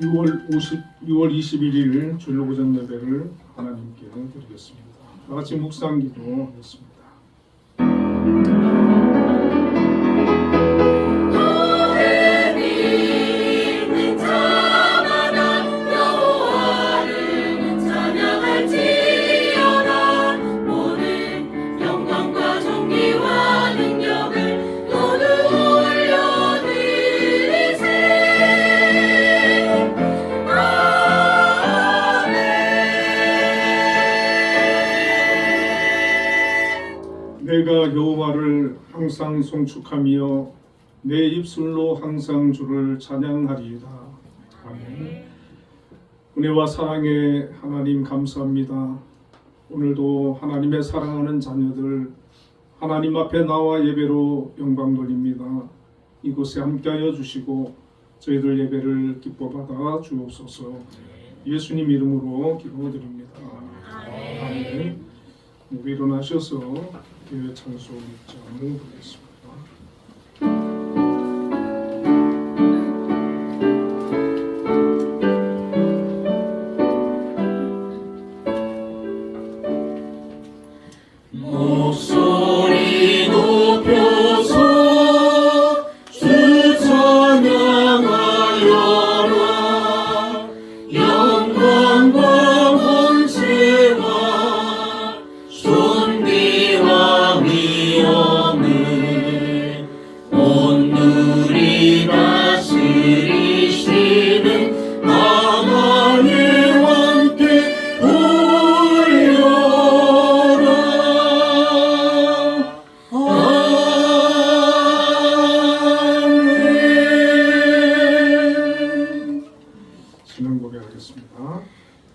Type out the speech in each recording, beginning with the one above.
6월 21일 주일 오전 예배를 하나님께 드리겠습니다. 다 같이 묵상 기도하겠습니다. 내가 여호와를 항상 송축하며 내 입술로 항상 주를 찬양하리이다. 아멘. 은혜와 사랑의 하나님 감사합니다. 오늘도 하나님의 사랑하는 자녀들 하나님 앞에 나와 예배로 영광 돌립니다. 이곳에 함께하여 주시고 저희들 예배를 기뻐 받아 주옵소서. 예수님 이름으로 기도드립니다. 아멘. 우리 일어나셔서 교회 찬송 입장을 부르겠습니다. 목소리 높여서 주 찬양하여라. 영광과 권세와 존귀와 위엄을 온누리 다스리시는 하나님의 왕께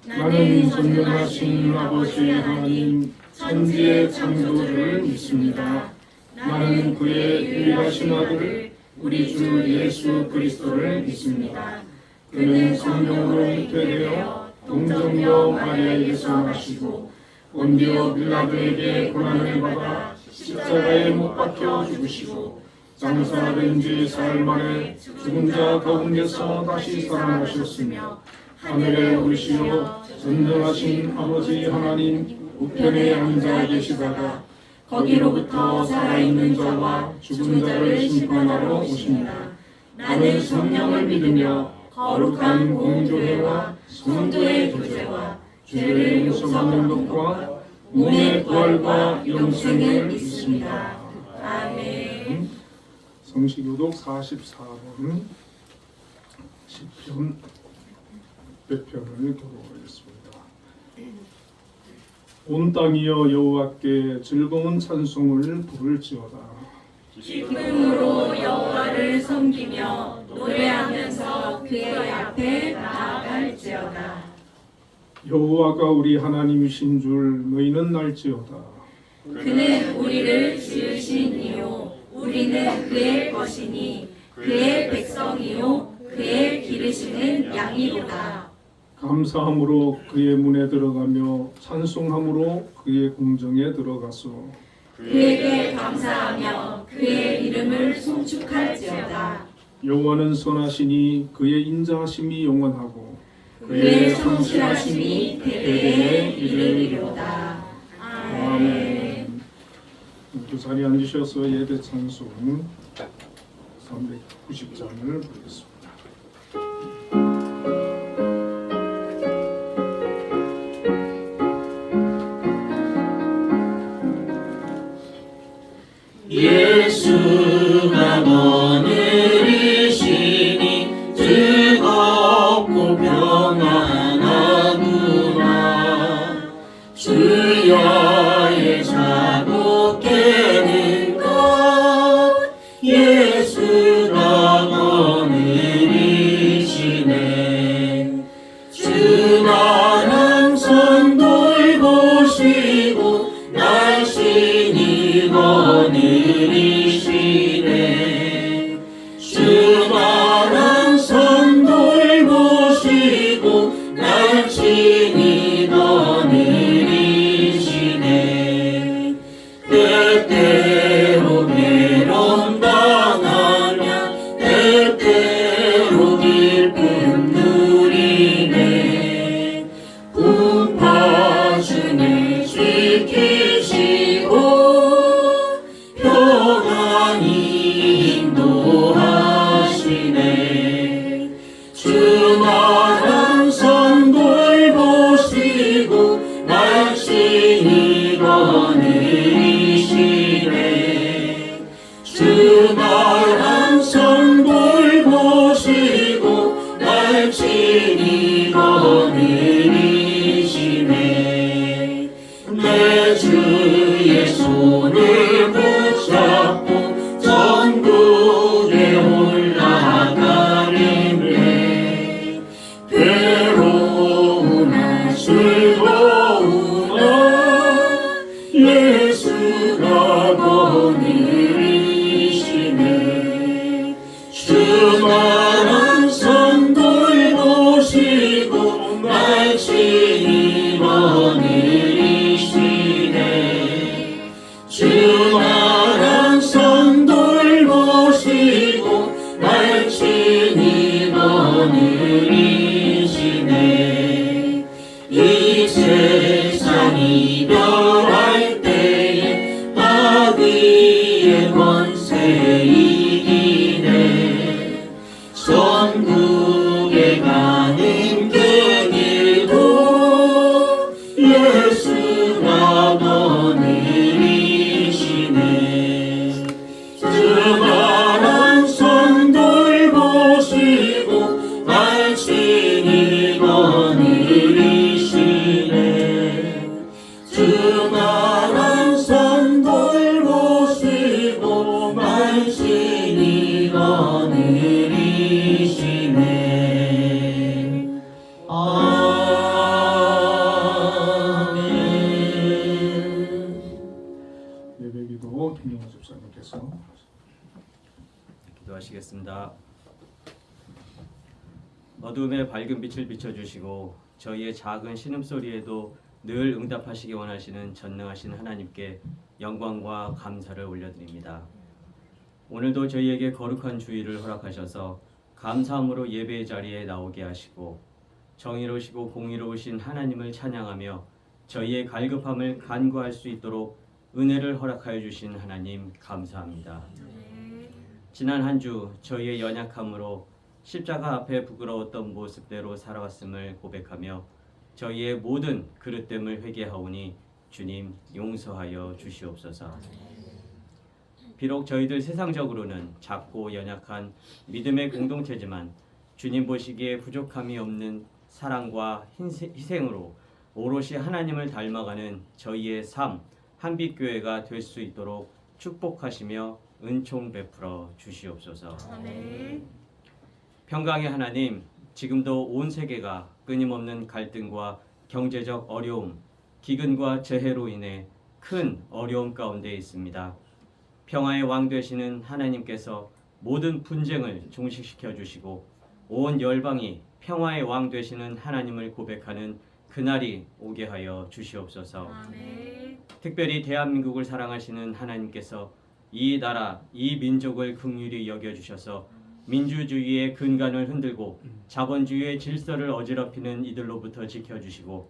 나는 전능하신 아버지 하나님 천지의 창조주를 믿습니다. 나는 그의 유일하신 아들 우리 주 예수 그리스도를 믿습니다. 그는 성령으로 잉태되어 동정녀 마리아에게서 나시고 본디오 빌라도에게 고난을 받아 십자가에 못 박혀 죽으시고 장사된 지 사흘 만에 죽은 자 가운데서 다시 살아나셨으며 하늘에 오르시어 전능하신 아버지 하나님 우편에 앉아 계시다가 거기로부터 살아있는 자와 죽은 자를 심판하러 오십니다. 나는 성령을 믿으며 거룩한 공교회와 성도의 교제와 죄를 용서받는 것과 몸의 부활과 영생을 믿습니다. 아멘. 성시교독 44번 시편 100편을 교독하겠습니다. 온 땅이여 여호와께 즐거운 찬송을 부를지어다. 기쁨으로 여호와를 섬기며 노래하면서 그의 앞에 나아갈지어다. 여호와가 우리 하나님이신 줄 너희는 알지어다. 그는 우리를 지으신 이요 우리는 그의 것이니 그의 백성이요 그의 기르시는 양이로다. 감사함으로 그의 문에 들어가며 찬송함으로 그의 궁정에 들어가소. 그에게 감사하며 그의 이름을 송축할지어다. 여호와는 선하시니 그의 인자하심이 영원하고 그의 성실하심이 대대에 이르리로다. 아멘. 그 자리에 앉으셔서 예배 찬송 390장을 부르겠습니다. 예수가 너늘이시니 즐겁고 평안하구나. 주야의 자고 깨는 것 예수가 너늘이시네. 주 나랑 선 돌보시고 날씬히 거느리시네. 주 나랑 선 돌보시고 날씬히 거느리시네. 주 나는 선 돌보시고 날씬히 거느리시네 주 나는 선 돌보시고 날씬히 거느리시네 내 주의 손을 붙잡고 천국에 올라가리네 괴로우나 즐거우나 예수가 거느리시네 주만한 선 돌보시고 날씬히 거느리시네 주만한 선 돌보시고 날씬히 거느리시네 이 세상 이별할 때에 마귀의 권세 이기네 천국에 가는 그 길도 예수가 거느리시네 주만한 선 돌보시고 날씬히 거느리시네 주만한 선 돌보시고 날씬히 거느리시네 아멘 예배기도 김영호 집사님께서 기도하시겠습니다. 어둠에 밝은 빛을 비춰주시고 저희의 작은 신음소리에도 늘 응답하시기 원하시는 전능하신 하나님께 영광과 감사를 올려드립니다. 오늘도 저희에게 거룩한 주일을 허락하셔서 감사함으로 예배의 자리에 나오게 하시고 정의로우시고 공의로우신 하나님을 찬양하며 저희의 갈급함을 간구할 수 있도록 은혜를 허락하여 주신 하나님 감사합니다. 지난 한 주 저희의 연약함으로 십자가 앞에 부끄러웠던 모습대로 살아왔음을 고백하며 저희의 모든 그릇됨을 회개하오니 주님 용서하여 주시옵소서. 비록 저희들 세상적으로는 작고 연약한 믿음의 공동체지만 주님 보시기에 부족함이 없는 사랑과 희생으로 오롯이 하나님을 닮아가는 저희의 삶 한빛교회가 될 수 있도록 축복하시며 은총 베풀어 주시옵소서. 평강의 하나님, 지금도 온 세계가 끊임없는 갈등과 경제적 어려움, 기근과 재해로 인해 큰 어려움 가운데 있습니다. 평화의 왕 되시는 하나님께서 모든 분쟁을 종식시켜 주시고 온 열방이 평화의 왕 되시는 하나님을 고백하는 그날이 오게 하여 주시옵소서. 특별히 대한민국을 사랑하시는 하나님께서 이 나라, 이 민족을 긍휼히 여겨주셔서 민주주의의 근간을 흔들고 자본주의의 질서를 어지럽히는 이들로부터 지켜주시고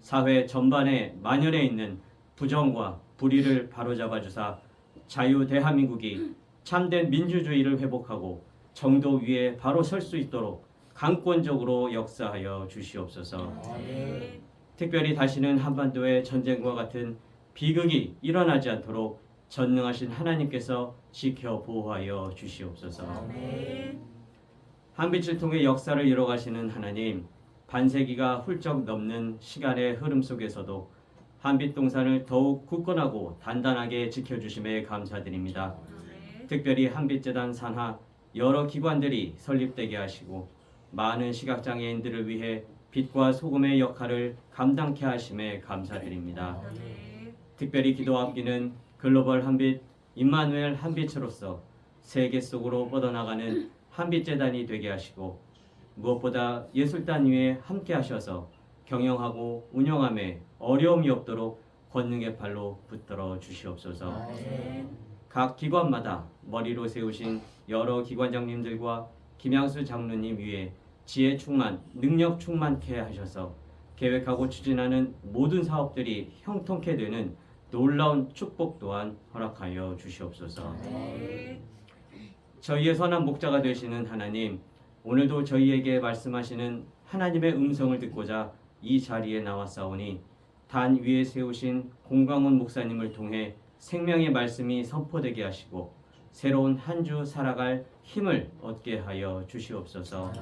사회 전반에 만연해 있는 부정과 불의를 바로잡아 주사 자유 대한민국이 참된 민주주의를 회복하고 정도 위에 바로 설 수 있도록 강권적으로 역사하여 주시옵소서. 특별히 다시는 한반도의 전쟁과 같은 비극이 일어나지 않도록 전능하신 하나님께서 지켜 보호하여 주시옵소서. 한빛을 통해 역사를 이뤄가시는 하나님, 반세기가 훌쩍 넘는 시간의 흐름 속에서도 한빛동산을 더욱 굳건하고 단단하게 지켜주심에 감사드립니다. 특별히 한빛재단 산하 여러 기관들이 설립되게 하시고 많은 시각장애인들을 위해 빛과 소금의 역할을 감당케 하심에 감사드립니다. 특별히 기도하기는 글로벌 한빛 임마누엘 한빛으로서 세계 속으로 뻗어나가는 한빛재단이 되게 하시고 무엇보다 예술단 위에 함께 하셔서 경영하고 운영함에 어려움이 없도록 권능의 팔로 붙들어 주시옵소서. 각 기관마다 머리로 세우신 여러 기관장님들과 김양수 장로님 위에 지혜 충만, 능력 충만케 하셔서 계획하고 추진하는 모든 사업들이 형통케 되는 놀라운 축복 또한 허락하여 주시옵소서. 저희의 선한 목자가 되시는 하나님, 오늘도 저희에게 말씀하시는 하나님의 음성을 듣고자 이 자리에 나왔사오니 단 위에 세우신 공광훈 목사님을 통해 생명의 말씀이 선포되게 하시고 새로운 한 주 살아갈 힘을 얻게 하여 주시옵소서.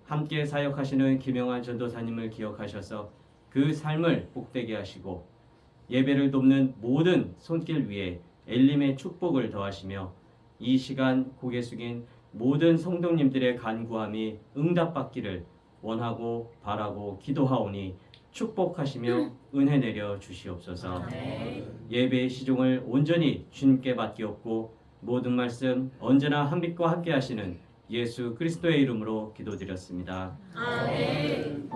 함께 사역하시는 김영환 전도사님을 기억하셔서 그 삶을 복되게 하시고 예배를 돕는 모든 손길 위에 엘림의 축복을 더하시며 이 시간 고개 숙인 모든 성도님들의 간구함이 응답받기를 원하고 바라고 기도하오니 축복하시며 은혜 내려 주시옵소서. 예배의 시종을 온전히 주님께 맡기옵고 모든 말씀 언제나 한빛과 함께 하시는 예수 그리스도의 이름으로 기도드렸습니다. 아멘.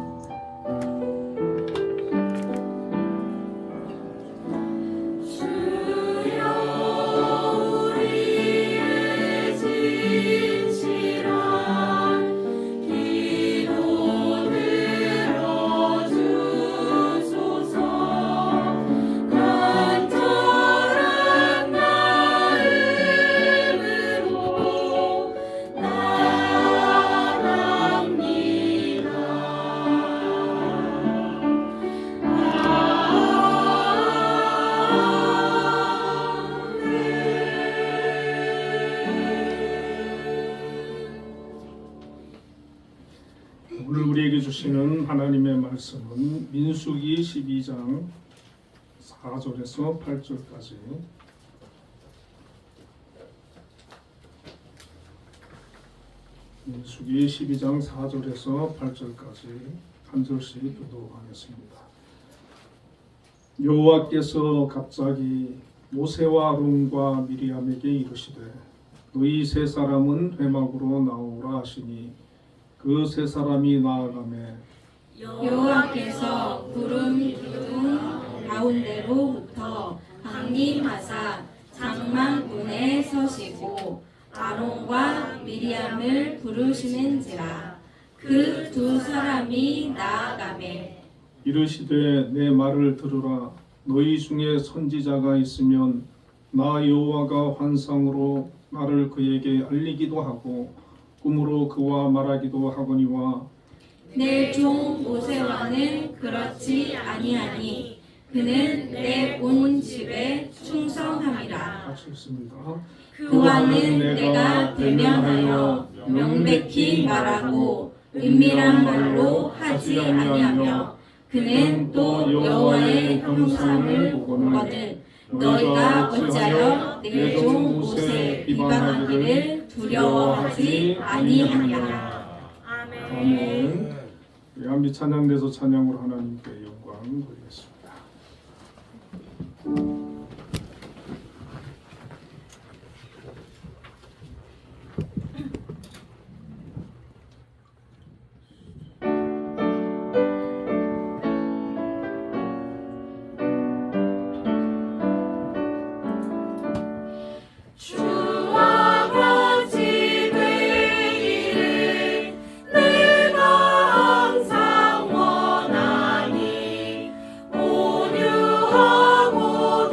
오늘 우리에게 주시는 하나님의 말씀은 민수기 12장 4절에서 8절까지 민수기 12장 4절에서 8절까지 한 절씩 교독하겠습니다. 여호와께서 갑자기 모세와 아론과 미리암에게 이르시되 너희 세 사람은 회막으로 나오라 하시니 그 세 사람이 나아가매 여호와께서 구름 기둥 가운데로부터 강림하사 장막문에 서시고 아론과 미리암을 부르시는지라 그 두 사람이 나아가매 이르시되 내 말을 들으라. 너희 중에 선지자가 있으면 나 여호와가 환상으로 나를 그에게 알리기도 하고 꿈으로 그와 말하기도 하거니와 내 종 모세와는 그렇지 아니하니 그는 내 온 집에 충성함이라. 같이 읽습니다. 그와는 내가 대면하여 명백히 말하고 은밀한 말로 하지 아니하며 그는 또 여호와의 형상을 보거늘 너희가 어찌하여 내 종 모세 비방하기를 두려워하지 아니하냐. 아멘. 우리 한비 찬양대서 찬양으로 하나님께 영광 돌리겠습니다. 주와 같이 되기를 내가 항상 원하니 온유하고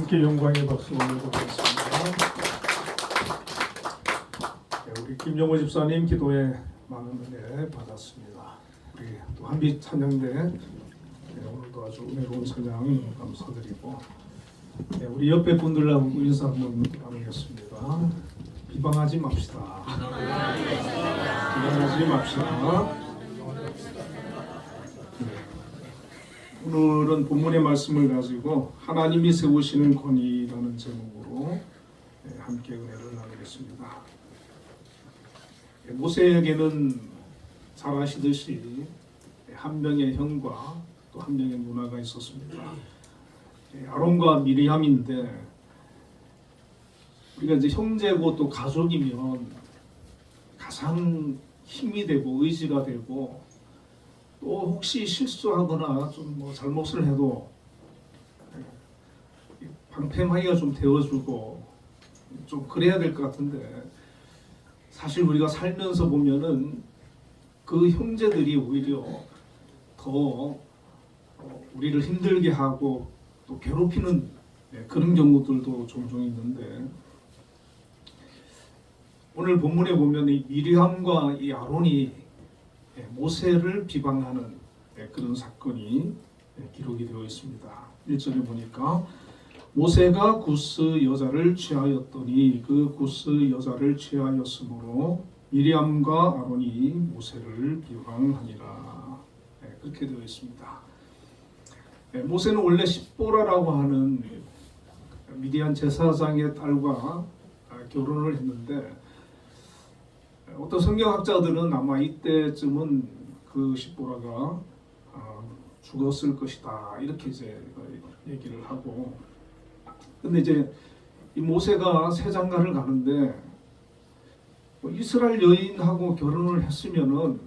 함께 영광의 박수 올려드리겠습니다. 네, 우리 김영호 집사님 기도에 많은 은혜 받았습니다. 우리 또 한빛 찬양대 오늘도 아주 은혜로운 찬양 감사드리고 우리 옆에 분들하고 인사 한번 나누겠습니다. 비방하지 맙시다. 비방하지 맙시다. 오늘은 본문의 말씀을 가지고 하나님이 세우시는 권위라는 제목으로 함께 은혜를 나누겠습니다. 모세에게는 잘 아시듯이 한 명의 형과 또 한 명의 누나가 있었습니다. 아론과 미리암인데 우리가 이제 형제고 또 가족이면 가장 힘이 되고 의지가 되고 또 혹시 실수하거나 좀 뭐 잘못을 해도 방패막이가 좀 되어주고 좀 그래야 될 것 같은데 사실 우리가 살면서 보면은 그 형제들이 오히려 더 우리를 힘들게 하고 또 괴롭히는 그런 경우들도 종종 있는데 오늘 본문에 보면 이 미리암과 이 아론이 모세를 비방하는 그런 사건이 기록이 되어 있습니다. 1절에 보니까 모세가 구스 여자를 취하였더니 그 구스 여자를 취하였으므로 미리암과 아론이 모세를 비방하니라. 그렇게 되어 있습니다. 모세는 원래 십보라라고 하는 미디안 제사장의 딸과 결혼을 했는데 어떤 성경학자들은 아마 이때쯤은 그 십보라가 죽었을 것이다 이렇게 이제 얘기를 하고 근데 이제 이 모세가 새 장가를 가는데 이스라엘 여인하고 결혼을 했으면은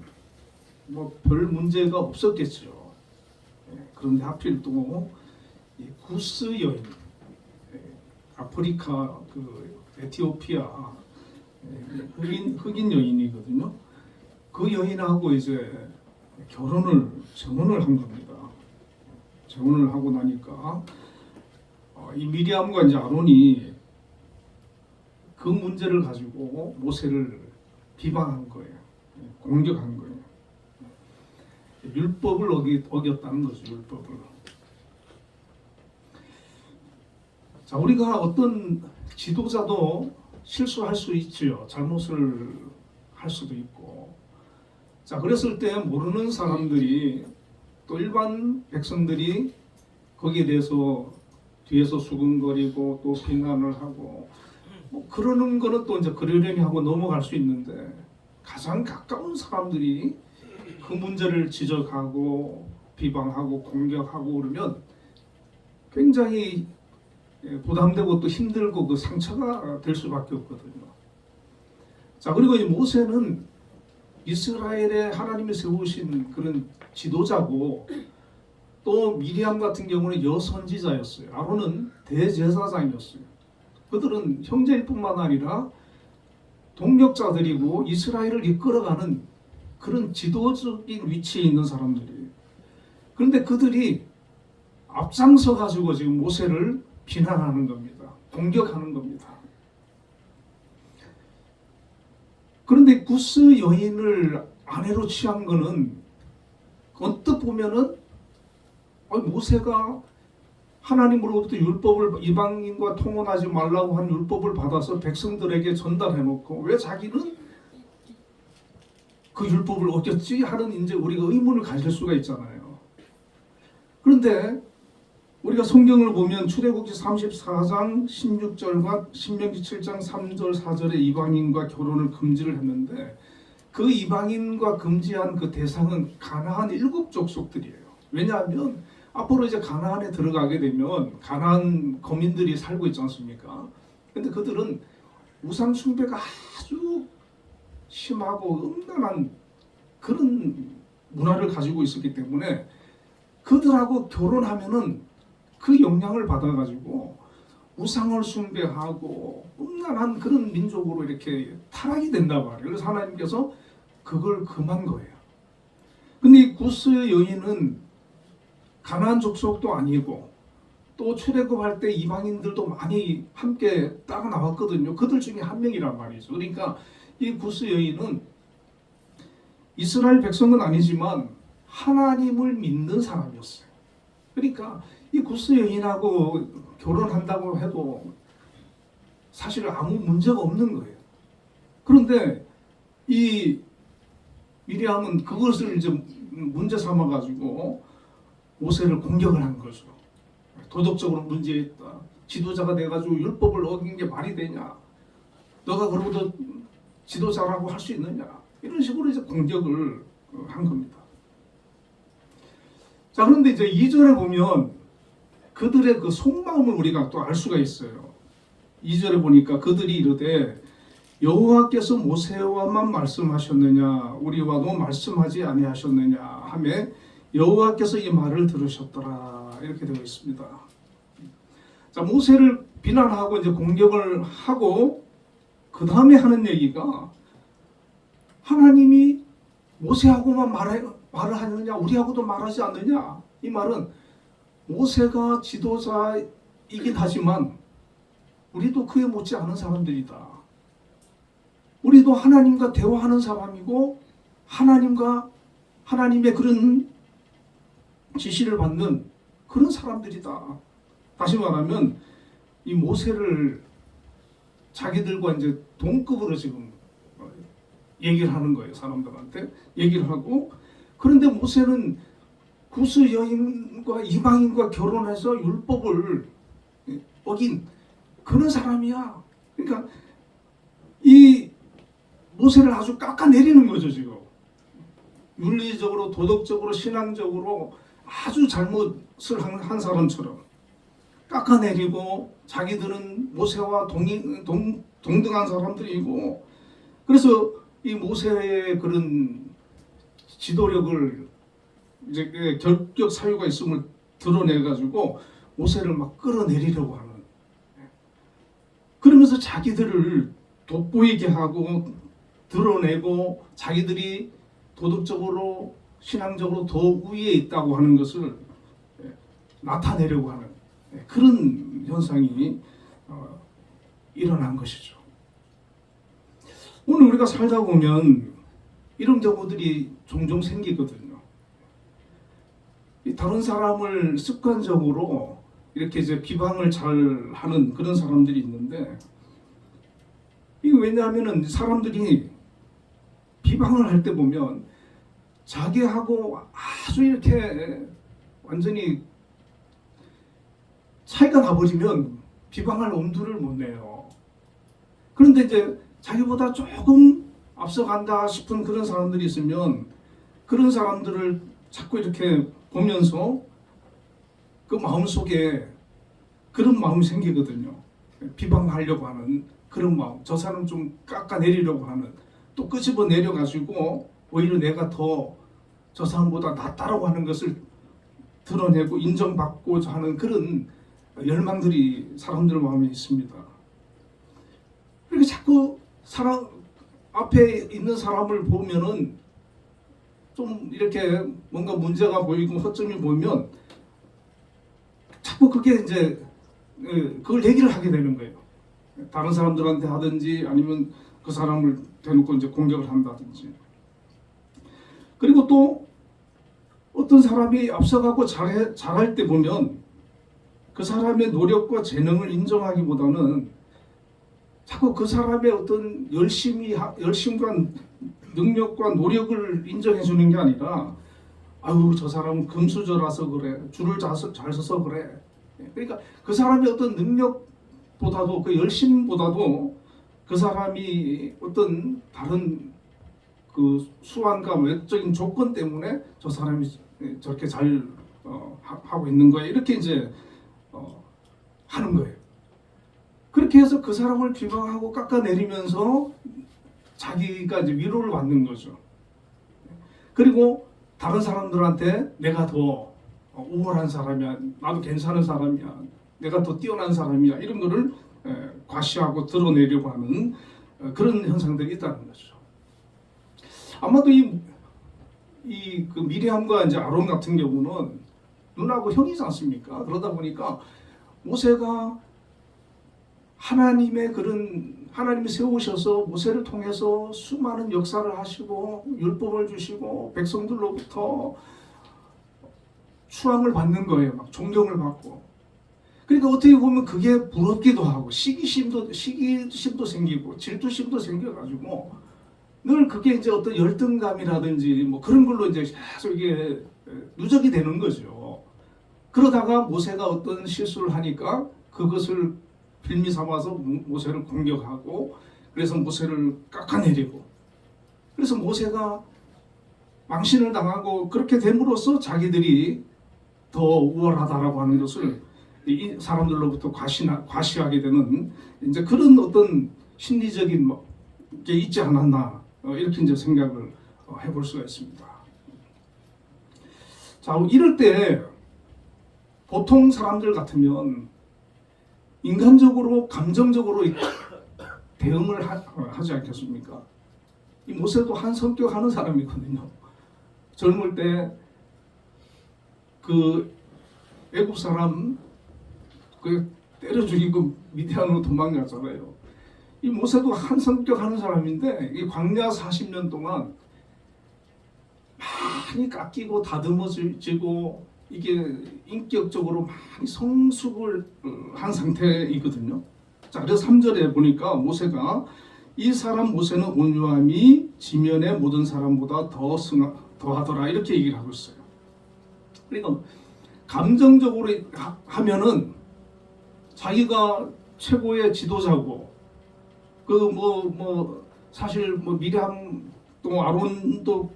뭐 별 문제가 없었겠죠. 그런데 하필 또 이 구스 여인, 아프리카 그 에티오피아 흑인 여인이거든요. 그 여인하고 이제 재혼을 한 겁니다. 재혼을 하고 나니까 이 미리암과 이제 아론이 그 문제를 가지고 모세를 비방한 거예요. 공격한 거예요. 율법을 어겼다는 거죠. 율법을. 자, 우리가 어떤 지도자도 실수할 수 있지요. 잘못을 할 수도 있고. 자, 그랬을 때 모르는 사람들이 또 일반 백성들이 거기에 대해서 뒤에서 수근거리고 또 비난을 하고 뭐 그러는 거는 또 이제 그러려니 하고 넘어갈 수 있는데 가장 가까운 사람들이 그 문제를 지적하고 비방하고 공격하고 그러면 굉장히 부담되고 또 힘들고 그 상처가 될 수밖에 없거든요. 자, 그리고 이 모세는 이스라엘에 하나님이 세우신 그런 지도자고 또 미리암 같은 경우는 여선지자였어요. 아론은 대제사장이었어요. 그들은 형제일 뿐만 아니라 동력자들이고 이스라엘을 이끌어가는 그런 지도적인 위치에 있는 사람들이에요. 그런데 그들이 앞장서 가지고 지금 모세를 비난하는 겁니다. 공격하는 겁니다. 그런데 구스 여인을 아내로 취한 거는 언뜻 보면은 모세가 하나님으로부터 율법을 이방인과 통혼하지 말라고 한 율법을 받아서 백성들에게 전달해놓고 왜 자기는 그 율법을 어겼지 하는 이제 우리가 의문을 가질 수가 있잖아요. 그런데 우리가 성경을 보면 출애굽기 34장 16절과 신명기 7장 3절 4절에 이방인과 결혼을 금지를 했는데 그 이방인과 금지한 그 대상은 가나안 7족속들이에요. 왜냐하면 앞으로 이제 가나안에 들어가게 되면 가나안 거민들이 살고 있지 않습니까? 근데 그들은 우상 숭배가 아주 심하고 음란한 그런 문화를 가지고 있었기 때문에 그들하고 결혼하면은 그 영향을 받아가지고 우상을 숭배하고 음란한 그런 민족으로 이렇게 타락이 된단 말이에요. 그래서 하나님께서 그걸 금한 거예요. 근데 이 구스 여인은 가나안 족속도 아니고 또 출애굽할 때 이방인들도 많이 함께 따라 나왔거든요. 그들 중에 한 명이란 말이죠. 그러니까 이 구스 여인은 이스라엘 백성은 아니지만 하나님을 믿는 사람이었어요. 그러니까 이 구스 여인하고 결혼한다고 해도 사실 아무 문제가 없는 거예요. 그런데 이 미리암은 그것을 이제 문제 삼아 가지고 모세를 공격을 한 거죠. 도덕적으로 문제 있다. 지도자가 돼 가지고 율법을 어긴 게 말이 되냐? 너가 그러고도 지도자라고 할 수 있느냐? 이런 식으로 이제 공격을 한 겁니다. 자, 그런데 이제 2절에 보면 그들의 그 속마음을 우리가 또 알 수가 있어요. 2절에 보니까 그들이 이르되 여호와께서 모세와만 말씀하셨느냐 우리와도 말씀하지 아니하셨느냐 하며 여호와께서 이 말을 들으셨더라 이렇게 되어 있습니다. 자, 모세를 비난하고 이제 공격을 하고 그 다음에 하는 얘기가 하나님이 모세하고만 말을 하느냐 우리하고도 말하지 않느냐. 이 말은 모세가 지도자이긴 하지만 우리도 그에 못지 않은 사람들이다. 우리도 하나님과 대화하는 사람이고 하나님의 그런 지시를 받는 그런 사람들이다. 다시 말하면 이 모세를 자기들과 이제 동급으로 지금 얘기를 하는 거예요. 사람들한테 얘기를 하고, 그런데 모세는 구스 여인과 이방인과 결혼해서 율법을 어긴 그런 사람이야. 그러니까 이 모세를 아주 깎아내리는 거죠. 지금 윤리적으로 도덕적으로 신앙적으로 아주 잘못을 한 사람처럼 깎아내리고 자기들은 모세와 동등한 사람들이고, 그래서 이 모세의 그런 지도력을 이제 결격 사유가 있음을 드러내 가지고 모세를 막 끌어내리려고 하는, 그러면서 자기들을 돋보이게 하고 드러내고 자기들이 도덕적으로 신앙적으로 더 위에 있다고 하는 것을 나타내려고 하는 그런 현상이 일어난 것이죠. 오늘 우리가 살다 보면 이런 경우들이 종종 생기거든요. 다른 사람을 습관적으로 이렇게 이제 비방을 잘 하는 그런 사람들이 있는데, 이게 왜냐하면은 사람들이 비방을 할 때 보면 자기하고 아주 이렇게 완전히 차이가 나버리면 비방할 엄두를 못 내요. 그런데 이제 자기보다 조금 앞서간다 싶은 그런 사람들이 있으면 그런 사람들을 자꾸 이렇게 보면서 그 마음속에 그런 마음이 생기거든요. 비방하려고 하는 그런 마음, 저 사람 좀 깎아내리려고 하는, 또 끄집어 내려가지고 오히려 내가 더 저 사람보다 낫다라고 하는 것을 드러내고 인정받고자 하는 그런 열망들이 사람들 마음에 있습니다. 그렇게 자꾸 사람 앞에 있는 사람을 보면은 좀 이렇게 뭔가 문제가 보이고 허점이 보이면 자꾸 그게 이제 그걸 얘기를 하게 되는 거예요. 다른 사람들한테 하든지 아니면 그 사람을 대놓고 이제 공격을 한다든지. 그리고 또 어떤 사람이 앞서가고 잘할 때 보면 그 사람의 노력과 재능을 인정하기보다는 자꾸 그 사람의 어떤 열심과 능력과 노력을 인정해 주는 게 아니라, 아유 저 사람은 금수저라서 그래, 줄을 잘 서서 그래. 그러니까 그 사람의 어떤 능력보다도 그 열심보다도 그 사람이 어떤 다른 그 수완과 외적인 조건 때문에 저 사람이 저렇게 잘 하고 있는 거야, 이렇게 이제 하는 거예요. 그렇게 해서 그 사람을 비방하고 깎아내리면서 자기가 이제 위로를 받는 거죠. 그리고 다른 사람들한테 내가 더 우월한 사람이야, 나도 괜찮은 사람이야, 내가 더 뛰어난 사람이야, 이런 거를 과시하고 드러내려고 하는 그런 현상들이 있다는 거죠. 아마도 그 미리암과 이제 아론 같은 경우는 누나하고 형이지 않습니까? 그러다 보니까 모세가 하나님의 그런 하나님이 세우셔서 모세를 통해서 수많은 역사를 하시고 율법을 주시고 백성들로부터 추앙을 받는 거예요. 막 존경을 받고. 그러니까 어떻게 보면 그게 부럽기도 하고 시기심도 생기고 질투심도 생겨가지고 늘 그게 이제 어떤 열등감이라든지 뭐 그런 걸로 이제 계속 이게 누적이 되는 거죠. 그러다가 모세가 어떤 실수를 하니까 그것을 빌미 삼아서 모세를 공격하고 그래서 모세를 깎아내리고 그래서 모세가 망신을 당하고 그렇게 됨으로써 자기들이 더 우월하다라고 하는 것을 이 사람들로부터 과시하게 되는 이제 그런 어떤 심리적인 게 있지 않았나 이렇게 이제 생각을 해볼 수가 있습니다. 자, 이럴 때 보통 사람들 같으면 인간적으로 감정적으로 대응을 하지 않겠습니까? 이 모세도 한 성격 하는 사람이거든요. 젊을 때 그 애굽 사람 그 때려 죽이고 미디안으로 도망갔잖아요. 이 모세도 한 성격 하는 사람인데 이 광야 40년 동안 많이 깎이고 다듬어지고 이게 인격적으로 많이 성숙을 한 상태이거든요. 자, 그래서 3절에 보니까 모세가 이 사람 모세는 온유함이 지면의 모든 사람보다 더하더라 이렇게 얘기를 하고 있어요. 그러니까 감정적으로 하면은 자기가 최고의 지도자고 사실 미리암 또 아론도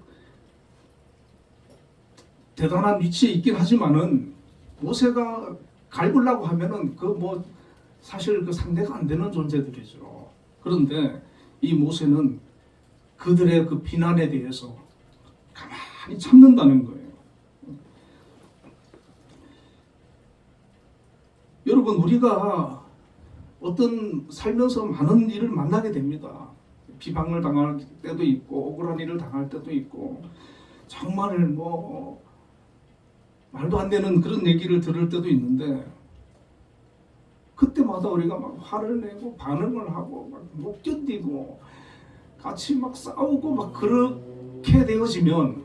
대단한 위치에 있긴 하지만은 모세가 갈구려고 하면은 사실 그 상대가 안 되는 존재들이죠. 그런데 이 모세는 그들의 그 비난에 대해서 가만히 참는다는 거예요. 여러분, 우리가 어떤 살면서 많은 일을 만나게 됩니다. 비방을 당할 때도 있고 억울한 일을 당할 때도 있고 정말 말도 안 되는 그런 얘기를 들을 때도 있는데 그때마다 우리가 막 화를 내고 반응을 하고 막 못 견디고 같이 막 싸우고 막 그렇게 되어지면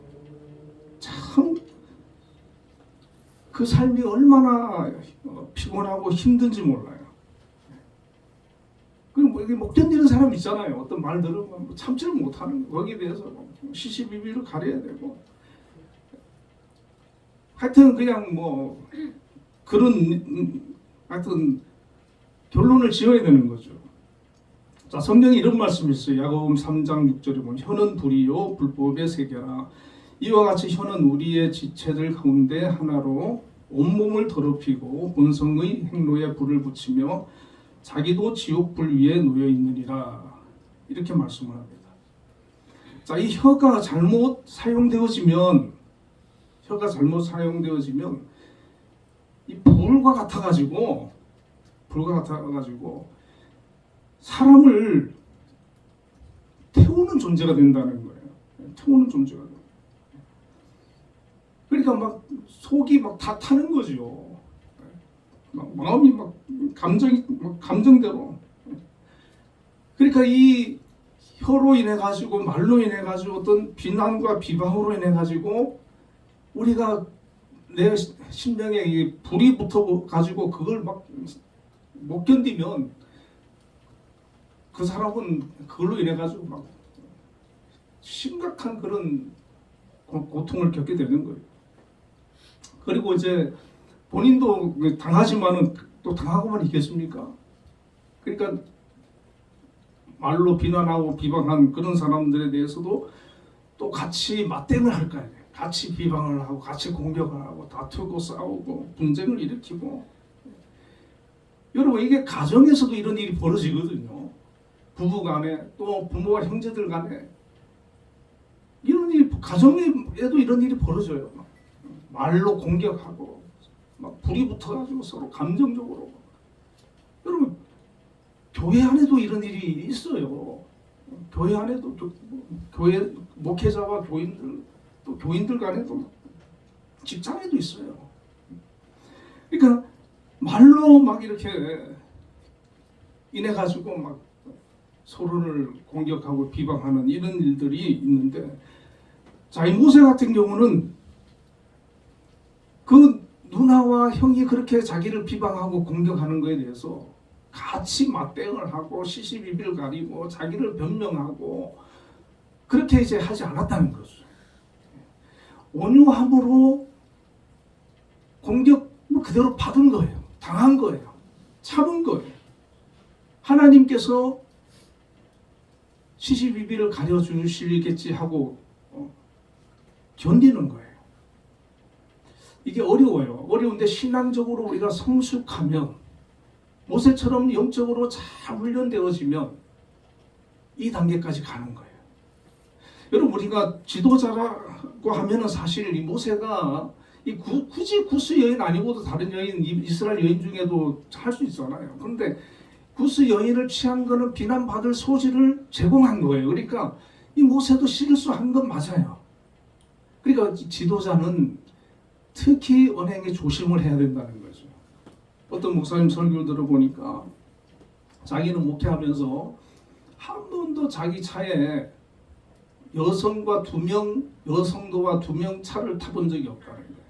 참 그 삶이 얼마나 피곤하고 힘든지 몰라요. 이게 못 견디는 사람 있잖아요. 어떤 말 들으면 참지를 못하는 거. 거기에 대해서 시시비비를 가려야 되고. 하여튼 그냥 그런 하여튼 결론을 지어야 되는 거죠. 자, 성경에 이런 말씀이 있어요. 야고보음 3장 6절에 보면 혀는 불이요 불법의 세계라. 이와 같이 혀는 우리의 지체들 가운데 하나로 온몸을 더럽히고 본성의 행로에 불을 붙이며 자기도 지옥불 위에 놓여 있느니라. 이렇게 말씀을 합니다. 자, 이 혀가 잘못 사용되어지면 이 불과 같아가지고 사람을 태우는 존재가 된다는 거예요. 태우는 존재가 돼요. 그러니까 막 속이 막 다 타는 거죠. 막 마음이 막 감정이 막 감정대로. 그러니까 이 혀로 인해 가지고 말로 인해 가지고 어떤 비난과 비방으로 인해 가지고 우리가 내 심령에 이 불이 붙어 가지고 그걸 막 못 견디면 그 사람은 그걸로 인해 가지고 막 심각한 그런 고통을 겪게 되는 거예요. 그리고 이제 본인도 당하지만은 또 당하고만 있겠습니까? 그러니까 말로 비난하고 비방한 그런 사람들에 대해서도 또 같이 맞대응을 할 거 아니에요. 같이 비방을 하고 같이 공격을 하고 다투고 싸우고 분쟁을 일으키고. 여러분, 이게 가정에서도 이런 일이 벌어지거든요. 부부 간에 또 부모와 형제들 간에 이런 일이 가정에도 이런 일이 벌어져요. 말로 공격하고 막 불이 붙어가지고 서로 감정적으로. 여러분, 교회 안에도 이런 일이 있어요. 교회 안에도 교회 목회자와 교인들 또 교인들 간에도 직장에도 있어요. 그러니까 말로 막 이렇게 인해 가지고 막 서로를 공격하고 비방하는 이런 일들이 있는데, 자, 이 모세 같은 경우는 그 누나와 형이 그렇게 자기를 비방하고 공격하는 것에 대해서 같이 맞대응을 하고 시시비비를 가리고 자기를 변명하고 그렇게 이제 하지 않았다는 거죠. 온유함으로 공격 그대로 받은 거예요. 당한 거예요. 참은 거예요. 하나님께서 시시비비를 가려주시겠지 하고 견디는 거예요. 이게 어려워요. 어려운데 신앙적으로 우리가 성숙하면, 모세처럼 영적으로 잘 훈련되어지면 이 단계까지 가는 거예요. 여러분, 우리가 지도자라고 하면은 사실 이 모세가 굳이 구스 여인 아니고도 다른 여인, 이스라엘 여인 중에도 할 수 있잖아요. 그런데 구스 여인을 취한 거는 비난받을 소지를 제공한 거예요. 그러니까 이 모세도 실수한 건 맞아요. 그러니까 지도자는 특히 언행에 조심을 해야 된다는 거죠. 어떤 목사님 설교를 들어보니까 자기는 목회하면서 한 번도 자기 차에 여성도와 2명 차를 타본 적이 없다는 거예요.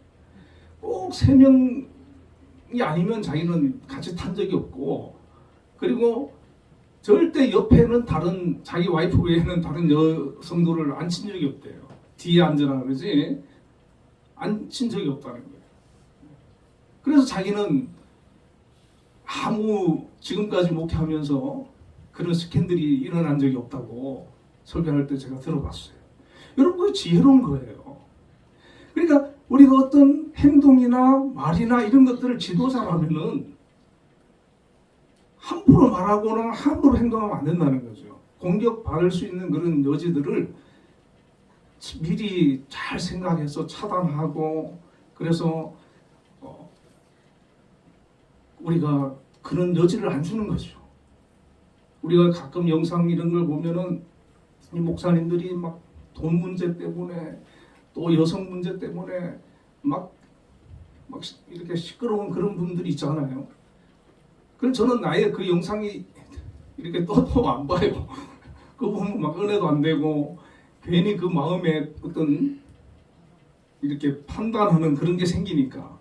꼭 3명이 아니면 자기는 같이 탄 적이 없고, 그리고 절대 옆에는 다른 자기 와이프 외에는 다른 여성도를 앉힌 적이 없대요. 뒤에 앉으라 그러지 앉힌 적이 없다는 거예요. 그래서 자기는 아무 지금까지 목회하면서 그런 스캔들이 일어난 적이 없다고 설교할 때 제가 들어봤어요. 여러분, 그게 지혜로운 거예요. 그러니까 우리가 어떤 행동이나 말이나 이런 것들을 지도자라면은 함부로 말하거나 함부로 행동하면 안 된다는 거죠. 공격받을 수 있는 그런 여지들을 미리 잘 생각해서 차단하고, 그래서 우리가 그런 여지를 안 주는 거죠. 우리가 가끔 영상 이런 걸 보면은 이 목사님들이 막 돈 문제 때문에 또 여성 문제 때문에 막 이렇게 시끄러운 그런 분들이 있잖아요. 그럼 저는 아예 그 영상이 이렇게 떠도 안 봐요. 그거 보면 막 은혜도 안 되고 괜히 그 마음에 어떤 이렇게 판단하는 그런 게 생기니까,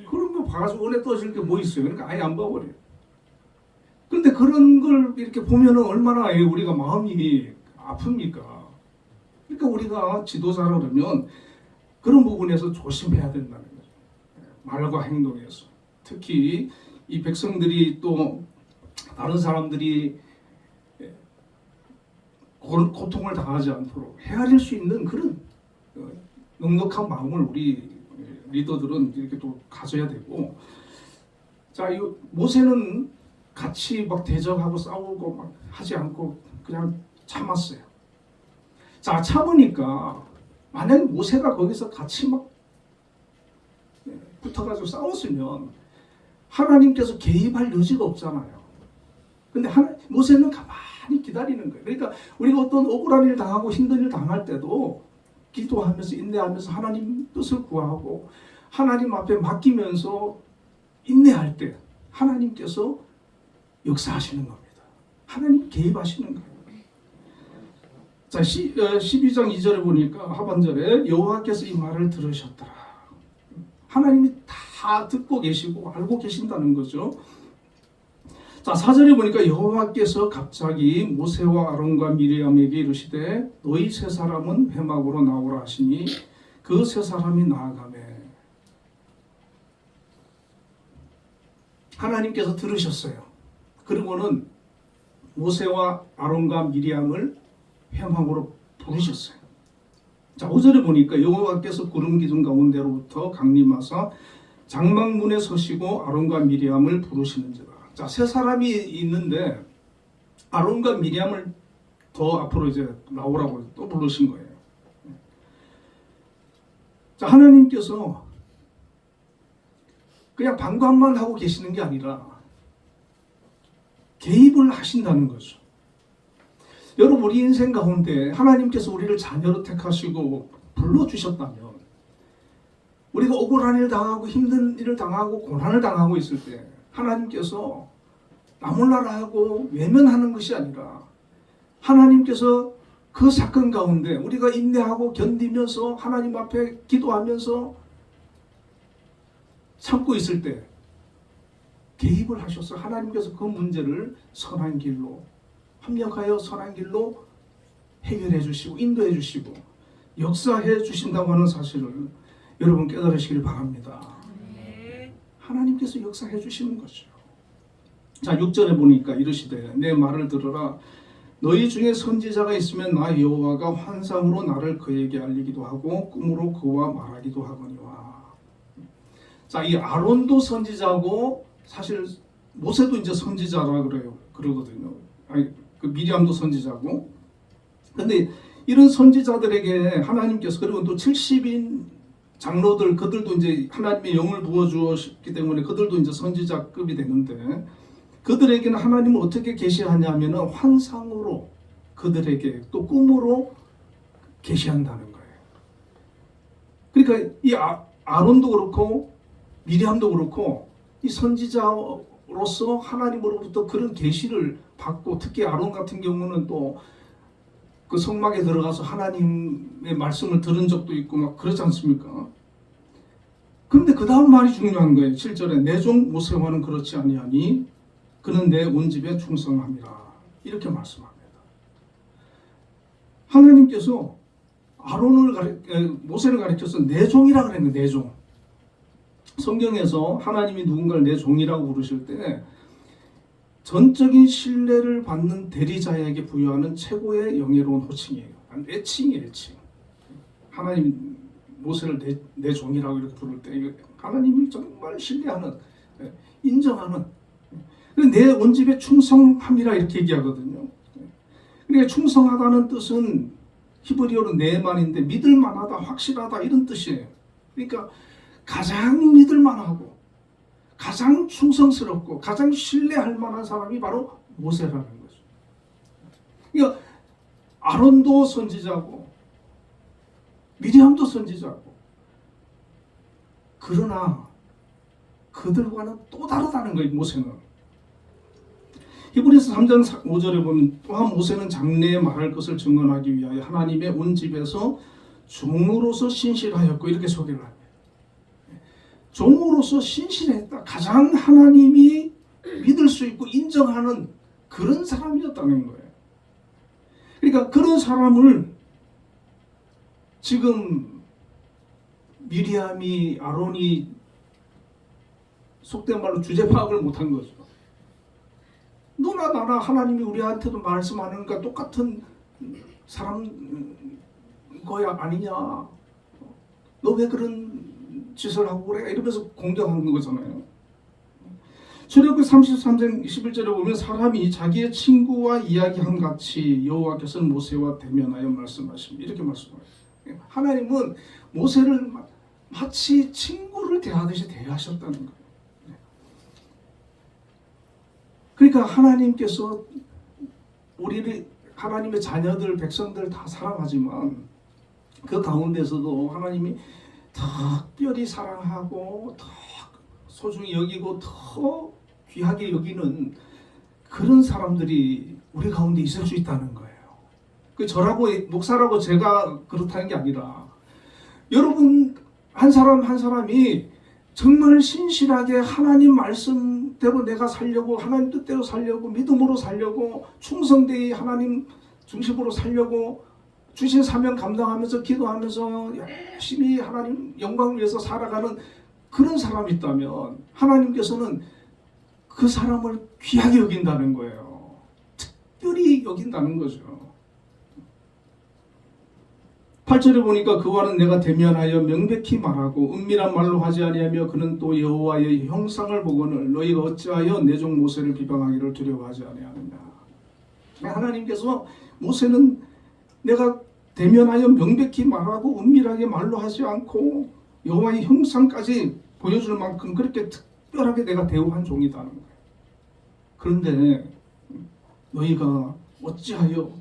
그런 거 봐가지고 은혜 떠질 게 뭐 있어요. 그러니까 아예 안 봐버려요. 그런데 그런 걸 이렇게 보면은 얼마나 우리가 마음이 아픕니까? 그러니까 우리가 지도자라 그러면 그런 부분에서 조심해야 된다는 거죠. 말과 행동에서. 특히 이 백성들이 또 다른 사람들이 고통을 당하지 않도록 헤아릴 수 있는 그런 넉넉한 마음을 우리 리더들은 이렇게 또 가져야 되고, 자, 이 모세는 같이 막 대적하고 싸우고 막 하지 않고 그냥 참았어요. 자, 참으니까 만약 모세가 거기서 같이 막 붙어가지고 싸웠으면 하나님께서 개입할 여지가 없잖아요. 근데 모세는 가만히 기다리는 거예요. 그러니까 우리가 어떤 억울한 일 당하고 힘든 일 당할 때도 기도하면서 인내하면서 하나님 뜻을 구하고 하나님 앞에 맡기면서 인내할 때 하나님께서 역사하시는 겁니다. 하나님 개입하시는 거예요. 자, 12장 2절에 보니까 하반절에 여호와께서 이 말을 들으셨더라. 하나님이 다 듣고 계시고 알고 계신다는 거죠. 자, 4절에 보니까 여호와께서 갑자기 모세와 아론과 미리암에게 이르시되 너희 세 사람은 회막으로 나오라 하시니 그 세 사람이 나아가매. 하나님께서 들으셨어요. 그리고는 모세와 아론과 미리암을 회막으로 부르셨어요. 자, 5절에 보니까 여호와께서 구름 기둥 가운데로부터 강림하사 장막문에 서시고 아론과 미리암을 부르시는지라. 자, 세 사람이 있는데 아론과 미리암을 더 앞으로 이제 나오라고 또 부르신 거예요. 자, 하나님께서 그냥 방관만 하고 계시는 게 아니라 개입을 하신다는 거죠. 여러분, 우리 인생 가운데 하나님께서 우리를 자녀로 택하시고 불러주셨다면, 우리가 억울한 일 당하고 힘든 일을 당하고 고난을 당하고 있을 때 하나님께서 나몰라라하고 외면하는 것이 아니라 하나님께서 그 사건 가운데 우리가 인내하고 견디면서 하나님 앞에 기도하면서 참고 있을 때 개입을 하셔서 하나님께서 그 문제를 선한 길로 합력하여 선한 길로 해결해 주시고 인도해 주시고 역사해 주신다고 하는 사실을 여러분 깨달으시길 바랍니다. 하나님께서 역사해 주시는 것이요. 자, 6절에 보니까 이르시되 내 말을 들으라. 너희 중에 선지자가 있으면 나 여호와가 환상으로 나를 그에게 알리기도 하고 꿈으로 그와 말하기도 하거니와. 자, 이 아론도 선지자고 사실 모세도 이제 선지자라 그러거든요. 아니, 그 미리암도 선지자고. 근데 이런 선지자들에게 하나님께서 그리고 또 70인 장로들 그들도 이제 하나님의 영을 부어 주었기 때문에 그들도 이제 선지자급이 되는데 그들에게는 하나님을 어떻게 계시하냐면은 환상으로 그들에게 또 꿈으로 계시한다는 거예요. 그러니까 이 아론도 그렇고 미리암도 그렇고 이 선지자로서 하나님으로부터 그런 계시를 받고 특히 아론 같은 경우는 또 그 성막에 들어가서 하나님의 말씀을 들은 적도 있고 막 그렇지 않습니까? 그런데 그 다음 말이 중요한 거예요. 7절에 내 종 모세와는 그렇지 아니하니 그는 내 온 집에 충성함이라 이렇게 말씀합니다. 하나님께서 모세를 가리켜서 내 종이라 그랬는데 내 종. 성경에서 하나님이 누군가를 내 종이라고 부르실 때 전적인 신뢰를 받는 대리자에게 부여하는 최고의 영예로운 호칭이에요. 애칭이에요, 애칭. 하나님 모세를 내 종이라고 이렇게 부를 때 하나님이 정말 신뢰하는, 인정하는. 내 온 집에 충성함이라 이렇게 얘기하거든요. 그러니까 충성하다는 뜻은 히브리어로 내만인데 믿을만하다, 확실하다 이런 뜻이에요. 그러니까 가장 믿을만하고 가장 충성스럽고 가장 신뢰할 만한 사람이 바로 모세라는 거죠. 그러니까 아론도 선지자고 미리암도 선지자고 그러나 그들과는 또 다르다는 거예요. 모세는 히브리서 3장 5절에 보면 또한 모세는 장래에 말할 것을 증언하기 위하여 하나님의 온 집에서 종으로서 신실하였고 이렇게 소개를 합니다. 종으로서 신실했다. 가장 하나님이 믿을 수 있고 인정하는 그런 사람이었다는 거예요. 그러니까 그런 사람을 지금 미리암이 아론이 속된 말로 주제 파악을 못한 거죠. 너나 나나 하나님이 우리한테도 말씀하는 거 똑같은 사람 거야 아니냐. 너 왜 그런 짓을 하고 그래? 이러면서 공격하는 거잖아요. 출애굽기 33장 11절에 보면 사람이 자기의 친구와 이야기한 같이 여호와께서는 모세와 대면하여 말씀하십니다. 이렇게 말씀해요. 하나님은 모세를 마치 친구를 대하듯이 대하셨다는 거예요. 그러니까 하나님께서 우리를 하나님의 자녀들, 백성들 다 사랑하지만 그 가운데서도 하나님이 특별히 사랑하고 더 소중히 여기고 더 귀하게 여기는 그런 사람들이 우리 가운데 있을 수 있다는 거예요. 그 저라고 목사라고 제가 그렇다는 게 아니라 여러분 한 사람 한 사람이 정말 신실하게 하나님 말씀대로 내가 살려고 하나님 뜻대로 살려고 믿음으로 살려고 충성되이 하나님 중심으로 살려고 주신 사명 감당하면서 기도하면서 열심히 하나님 영광을 위해서 살아가는 그런 사람이 있다면 하나님께서는 그 사람을 귀하게 여긴다는 거예요. 특별히 여긴다는 거죠. 8절에 보니까 그와는 내가 대면하여 명백히 말하고 은밀한 말로 하지 아니하며 그는 또 여호와의 형상을 보거늘 너희가 어찌하여 내 종 모세를 비방하기를 두려워하지 아니하느냐. 하나님께서 모세는 내가 대면하여 명백히 말하고 은밀하게 말로 하지 않고 여호와의 형상까지 보여줄 만큼 그렇게 특별하게 내가 대우한 종이다는 거예요. 그런데 너희가 어찌하여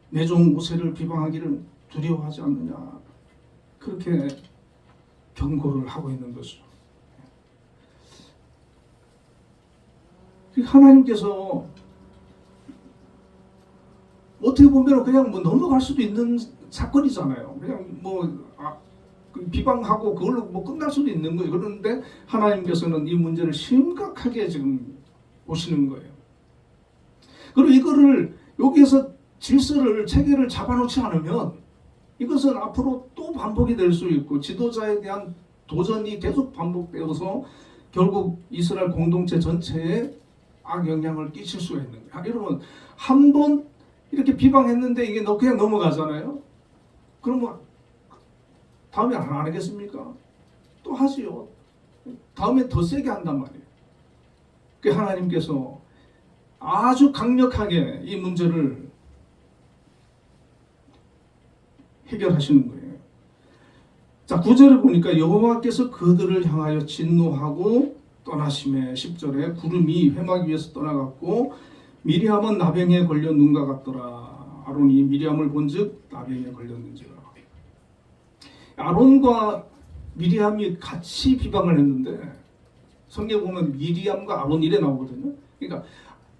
내 종 모세를 비방하기를 두려워하지 않느냐 그렇게 경고를 하고 있는 거죠. 하나님께서 어떻게 보면 그냥 뭐 넘어갈 수도 있는 사건이잖아요. 그냥 비방하고 그걸로 뭐 끝날 수도 있는 거예요. 그런데 하나님께서는 이 문제를 심각하게 지금 보시는 거예요. 그리고 이거를 여기에서 질서를 체계를 잡아놓지 않으면 이것은 앞으로 또 반복이 될 수 있고 지도자에 대한 도전이 계속 반복되어서 결국 이스라엘 공동체 전체에 악영향을 끼칠 수가 있는 거예요. 여러분 한 번 이렇게 비방했는데 이게 그냥 넘어가잖아요. 그러면 다음에 안 하겠습니까? 또 하지요. 다음에 더 세게 한단 말이에요. 그 하나님께서 아주 강력하게 이 문제를 해결하시는 거예요. 자, 9절을 보니까 여호와께서 그들을 향하여 진노하고 떠나심에 10절에 구름이 회막 위에서 떠나갔고 미리암은 나병에 걸려 눈과 같더라. 아론이 미리암을 본즉 나병에 걸렸는지라. 아론과 미리암이 같이 비방을 했는데 성경 보면 미리암과 아론 이래 나오거든요. 그러니까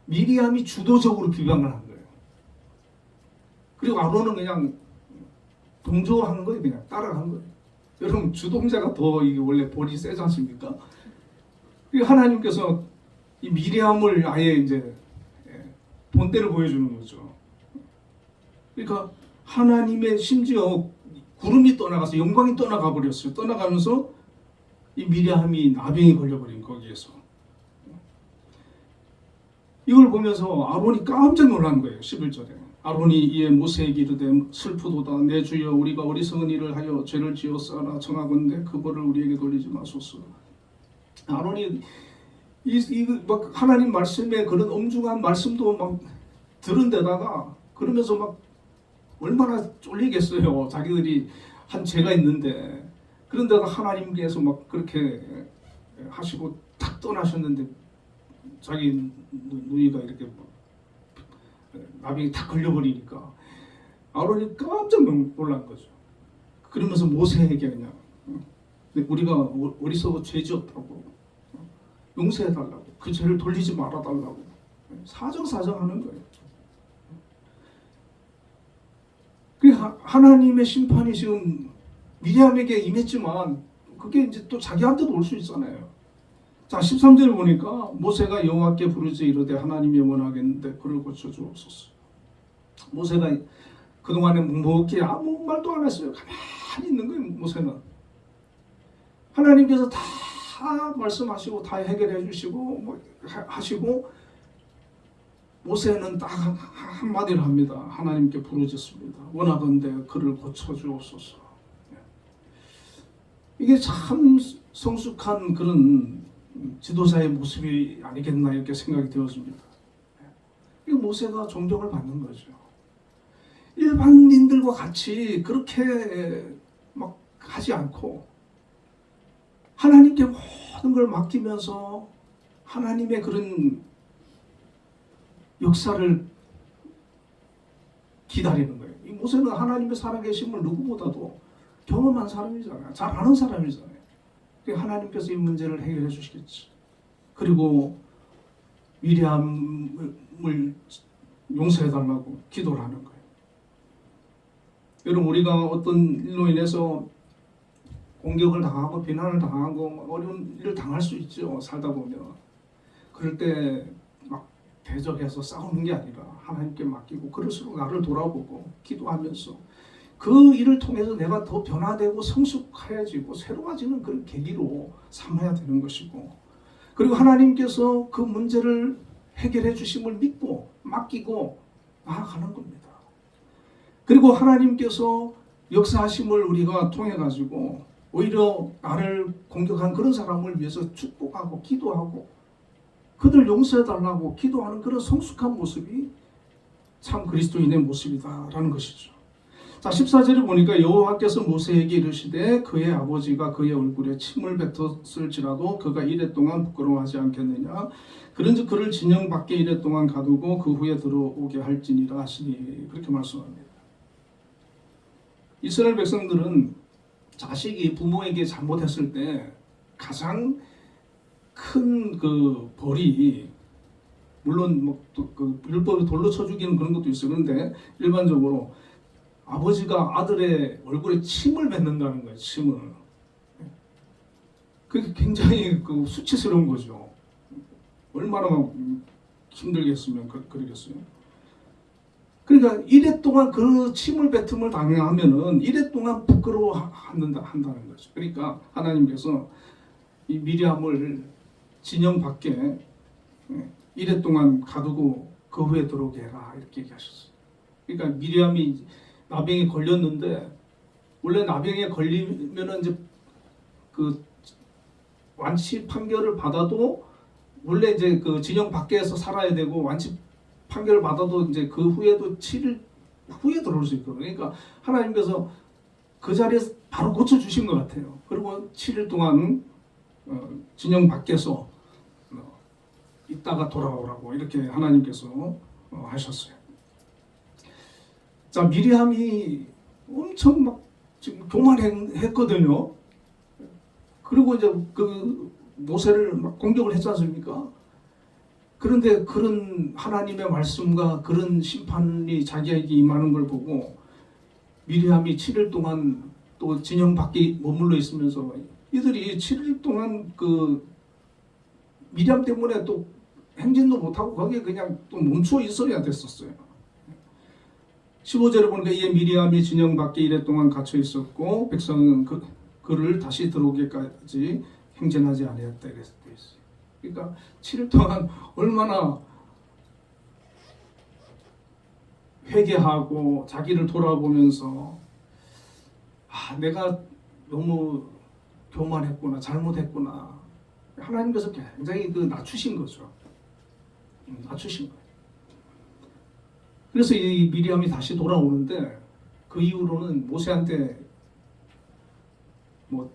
미리암이 주도적으로 비방을 한 거예요. 그리고 아론은 그냥 동조한 거예요. 그냥 따라간 거예요. 여러분 주동자가 더 이게 원래 볼이 세지 않습니까? 그리고 하나님께서 이 미리암을 아예 이제 본때를 보여주는 거죠. 그러니까 하나님의 심지어 구름이 떠나가서 영광이 떠나가 버렸어요. 떠나가면서 이 미리암이 나병이 걸려버린 거기에서. 이걸 보면서 아론이 깜짝 놀란 거예요. 11절에. 아론이 이에 모세에게 이르되 슬프도다. 내 주여 우리가 어리석은 일을 하여 죄를 지었사나 청하건대 그 벌을 우리에게 돌리지 마소서. 아론이 막 하나님 말씀에 그런 엄중한 말씀도 막 들은 데다가 그러면서 막 얼마나 쫄리겠어요. 자기들이 한 죄가 있는데 그런데다 하나님께서 막 그렇게 하시고 탁 떠나셨는데 자기 누이가 이렇게 나병이 탁 걸려버리니까 아론이 깜짝 놀란 거죠. 그러면서 모세에게 그냥 우리가 어리석어 죄 지었다고 용서해달라고 그 죄를 돌리지 말아달라고 사정사정하는 거예요. 하나님의 심판이 지금 미리암에게 임했지만 그게 이제 또 자기한테도 올 수 있잖아요. 자 13절을 보니까 모세가 여호와께 부르짖어 이르되 하나님이 원하겠는데 그를 고쳐주옵소서. 모세가 그동안에 묵묵히 아무 말도 안 했어요. 가만히 있는 거예요. 모세는 하나님께서 다 말씀하시고 다 해결해 주시고 뭐 하시고 모세는 딱 한마디를 합니다. 하나님께 부르짖습니다. 원하건대 그를 고쳐주옵소서. 이게 참 성숙한 그런 지도자의 모습이 아니겠나 이렇게 생각이 되었습니다. 이 모세가 존경을 받는 거죠. 일반인들과 같이 그렇게 막 하지 않고 하나님께 모든 걸 맡기면서 하나님의 그런 역사를 기다리는 거예요. 이 모세는 하나님의 살아계심을 누구보다도 경험한 사람이잖아요. 잘 아는 사람이잖아요. 하나님께서 이 문제를 해결해 주시겠지. 그리고 미리암을 용서해달라고 기도를 하는 거예요. 여러분 우리가 어떤 일로 인해서 공격을 당하고 비난을 당하고 어려운 일을 당할 수 있죠. 살다 보면. 그럴 때 막 대적해서 싸우는 게 아니라 하나님께 맡기고 그럴수록 나를 돌아보고 기도하면서 그 일을 통해서 내가 더 변화되고 성숙해지고 새로워지는 그런 계기로 삼아야 되는 것이고 그리고 하나님께서 그 문제를 해결해 주심을 믿고 맡기고 나아가는 겁니다. 그리고 하나님께서 역사하심을 우리가 통해 가지고 오히려 나를 공격한 그런 사람을 위해서 축복하고 기도하고 그들 용서해달라고 기도하는 그런 성숙한 모습이 참 그리스도인의 모습이다라는 것이죠. 자 14절을 보니까 여호와께서 모세에게 이르시되 그의 아버지가 그의 얼굴에 침을 뱉었을지라도 그가 이레 동안 부끄러워하지 않겠느냐. 그런즉 그를 진영 밖에 이레 동안 가두고 그 후에 들어오게 할지니라 하시니 그렇게 말씀합니다. 이스라엘 백성들은 자식이 부모에게 잘못했을 때 가장 큰 그 벌이 물론 뭐그 율법에 돌로 쳐 죽이는 그런 것도 있어요. 그런데 일반적으로 아버지가 아들의 얼굴에 침을 뱉는다는 거예요. 침을. 그게 굉장히 그 수치스러운 거죠. 얼마나 막 힘들겠으면 그러겠어요. 그러니까 이래 동안 그 침을 뱉음을 당하면은 이래 동안 부끄러워한다는 거죠. 그러니까 하나님께서 이 미리암을 진영 밖에 이래 동안 가두고 그 후에 들어오게 해라 이렇게 얘기하셨어요. 그러니까 미리암이 나병에 걸렸는데 원래 나병에 걸리면은 이제 그 완치 판결을 받아도 원래 이제 그 진영 밖에서 살아야 되고 완치 판결을 받아도 이제 그 후에도 7일 후에 들어올 수 있거든요. 그러니까 하나님께서 그 자리에서 바로 고쳐 주신 것 같아요. 그리고 7일 동안 진영 밖에서 있다가 돌아오라고 이렇게 하나님께서 하셨어요. 자, 미리암이 엄청 막 지금 교만했거든요. 그리고 이제 그 모세를 막 공격을 했지 않습니까? 그런데 그런 하나님의 말씀과 그런 심판이 자기에게 임하는 걸 보고 미리암이 7일 동안 또 진영 밖에 머물러 있으면서 이들이 7일 동안 그 미리암 때문에 또 행진도 못하고 거기에 그냥 또 멈춰 있어야 됐었어요. 15절에 보니까 이에 미리암이 진영 밖에 이래 동안 갇혀 있었고 백성은 그를 다시 들어오기까지 행진하지 아니했다 이랬어 있어요. 그러니까 7일 동안 얼마나 회개하고 자기를 돌아보면서 내가 너무 교만했구나, 잘못했구나. 하나님께서 굉장히 그 낮추신 거죠. 낮추신 거예요. 그래서 이 미리암이 다시 돌아오는데 그 이후로는 모세한테 뭐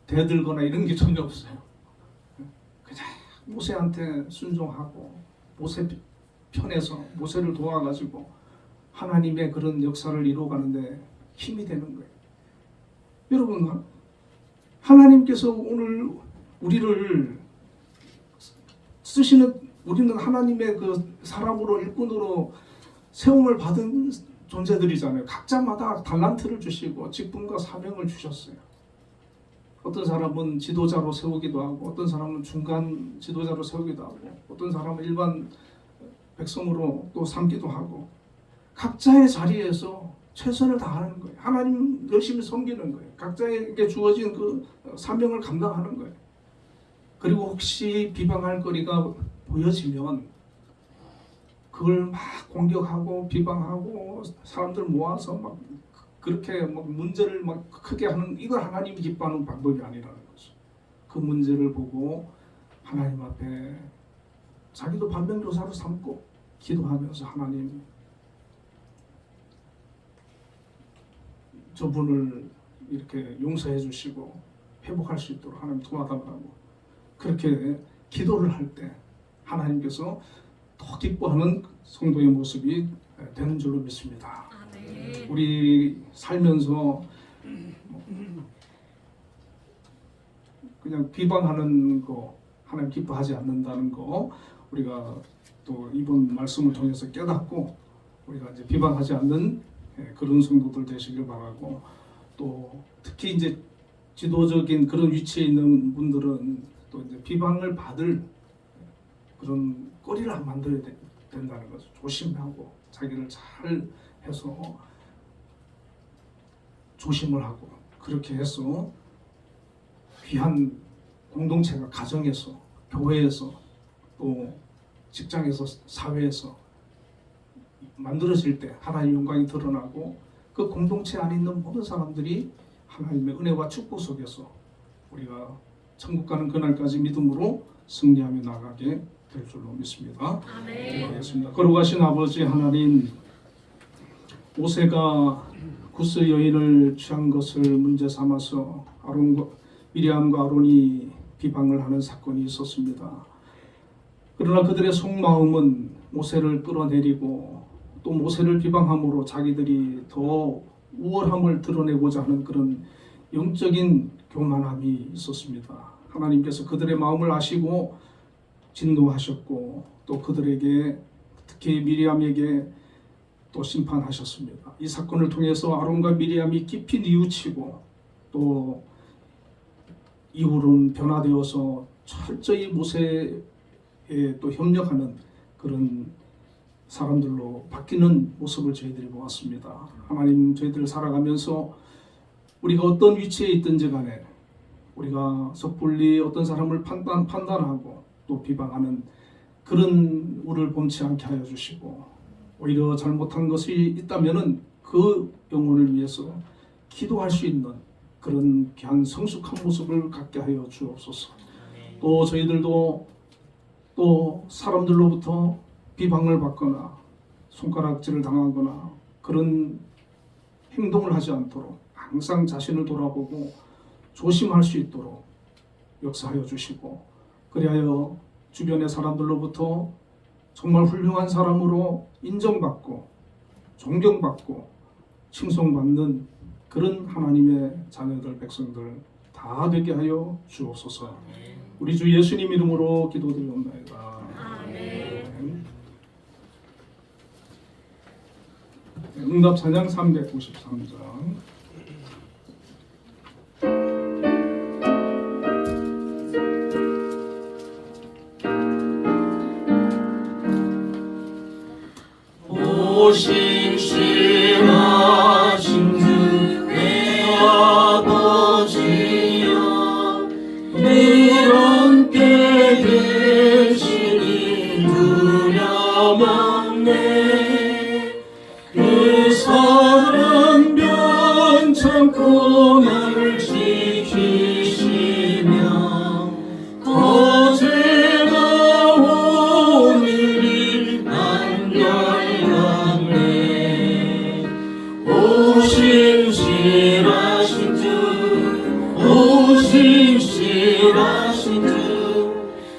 대들거나 이런 게 전혀 없어요. 그냥 모세한테 순종하고 모세 편에서 모세를 도와가지고 하나님의 그런 역사를 이루어가는데 힘이 되는 거예요. 여러분, 하나님께서 오늘 우리를 쓰시는, 우리는 하나님의 그 사람으로 일꾼으로 세움을 받은 존재들이잖아요. 각자마다 달란트를 주시고 직분과 사명을 주셨어요. 어떤 사람은 지도자로 세우기도 하고, 어떤 사람은 중간 지도자로 세우기도 하고, 어떤 사람은 일반 백성으로 또 삼기도 하고, 각자의 자리에서 최선을 다하는 거예요. 하나님 열심히 섬기는 거예요. 각자에게 주어진 그 사명을 감당하는 거예요. 그리고 혹시 비방할 거리가 보여지면 그걸 막 공격하고 비방하고 사람들 모아서 막 그렇게 막 문제를 막 크게 하는, 이걸 하나님이 기뻐하는 방법이 아니라는 거죠. 그 문제를 보고 하나님 앞에 자기도 반면교사로 삼고 기도하면서 하나님, 저분을 이렇게 용서해 주시고 회복할 수 있도록 하나님 도와달라고 그렇게 기도를 할 때 하나님께서 더 기뻐하는 성도의 모습이 되는 줄로 믿습니다. 우리 살면서 그냥 비방하는 거 하나님 기뻐하지 않는다는 거 우리가 또 이번 말씀을 통해서 깨닫고 우리가 이제 비방하지 않는 그런 성도들 되시길 바라고, 또 특히 이제 지도적인 그런 위치에 있는 분들은 또 이제 비방을 받을 그런 꼬리를 안 만들어야 된다는 거죠. 조심하고 자기를 잘 해서 조심을 하고 그렇게 해서 귀한 공동체가 가정에서, 교회에서, 또 직장에서, 사회에서 만들어질 때 하나님의 영광이 드러나고 그 공동체 안에 있는 모든 사람들이 하나님의 은혜와 축복 속에서 우리가 천국 가는 그날까지 믿음으로 승리하며 나가게 될 줄로 믿습니다. 기도하겠습니다. 거룩하신 아버지 하나님, 모세가 구스 여인을 취한 것을 문제 삼아서 미리암과 아론이 비방을 하는 사건이 있었습니다. 그러나 그들의 속마음은 모세를 끌어내리고 또 모세를 비방함으로 자기들이 더 우월함을 드러내고자 하는 그런 영적인 교만함이 있었습니다. 하나님께서 그들의 마음을 아시고 진노하셨고 또 그들에게 특히 미리암에게 또 심판하셨습니다. 이 사건을 통해서 아론과 미리암이 깊이 뉘우치고 또 이후로는 변화되어서 철저히 모세에 또 협력하는 그런 사람들로 바뀌는 모습을 저희들이 보았습니다. 하나님, 저희들 살아가면서 우리가 어떤 위치에 있든지 간에 우리가 섣불리 어떤 사람을 판단하고 또 비방하는 그런 우를 범치 않게 하여 주시고, 오히려 잘못한 것이 있다면은 그 영혼을 위해서 기도할 수 있는 그런 귀한 성숙한 모습을 갖게 하여 주옵소서. 또 저희들도 또 사람들로부터 비방을 받거나 손가락질을 당하거나 그런 행동을 하지 않도록 항상 자신을 돌아보고 조심할 수 있도록 역사하여 주시고, 그리하여 주변의 사람들로부터 정말 훌륭한 사람으로 인정받고 존경받고 칭송받는 그런 하나님의 자녀들, 백성들 다 되게 하여 주옵소서. 우리 주 예수님 이름으로 기도드리옵나이다. 아멘. 응답 찬양 393장. 오신실하신 주의 아버지여, 늘 함께 계시니 두려움없네. 그 사랑 변찮고 나를 지키시며 어제나 오늘이 안결같네. 오신실하신 주, 오신실하신 주,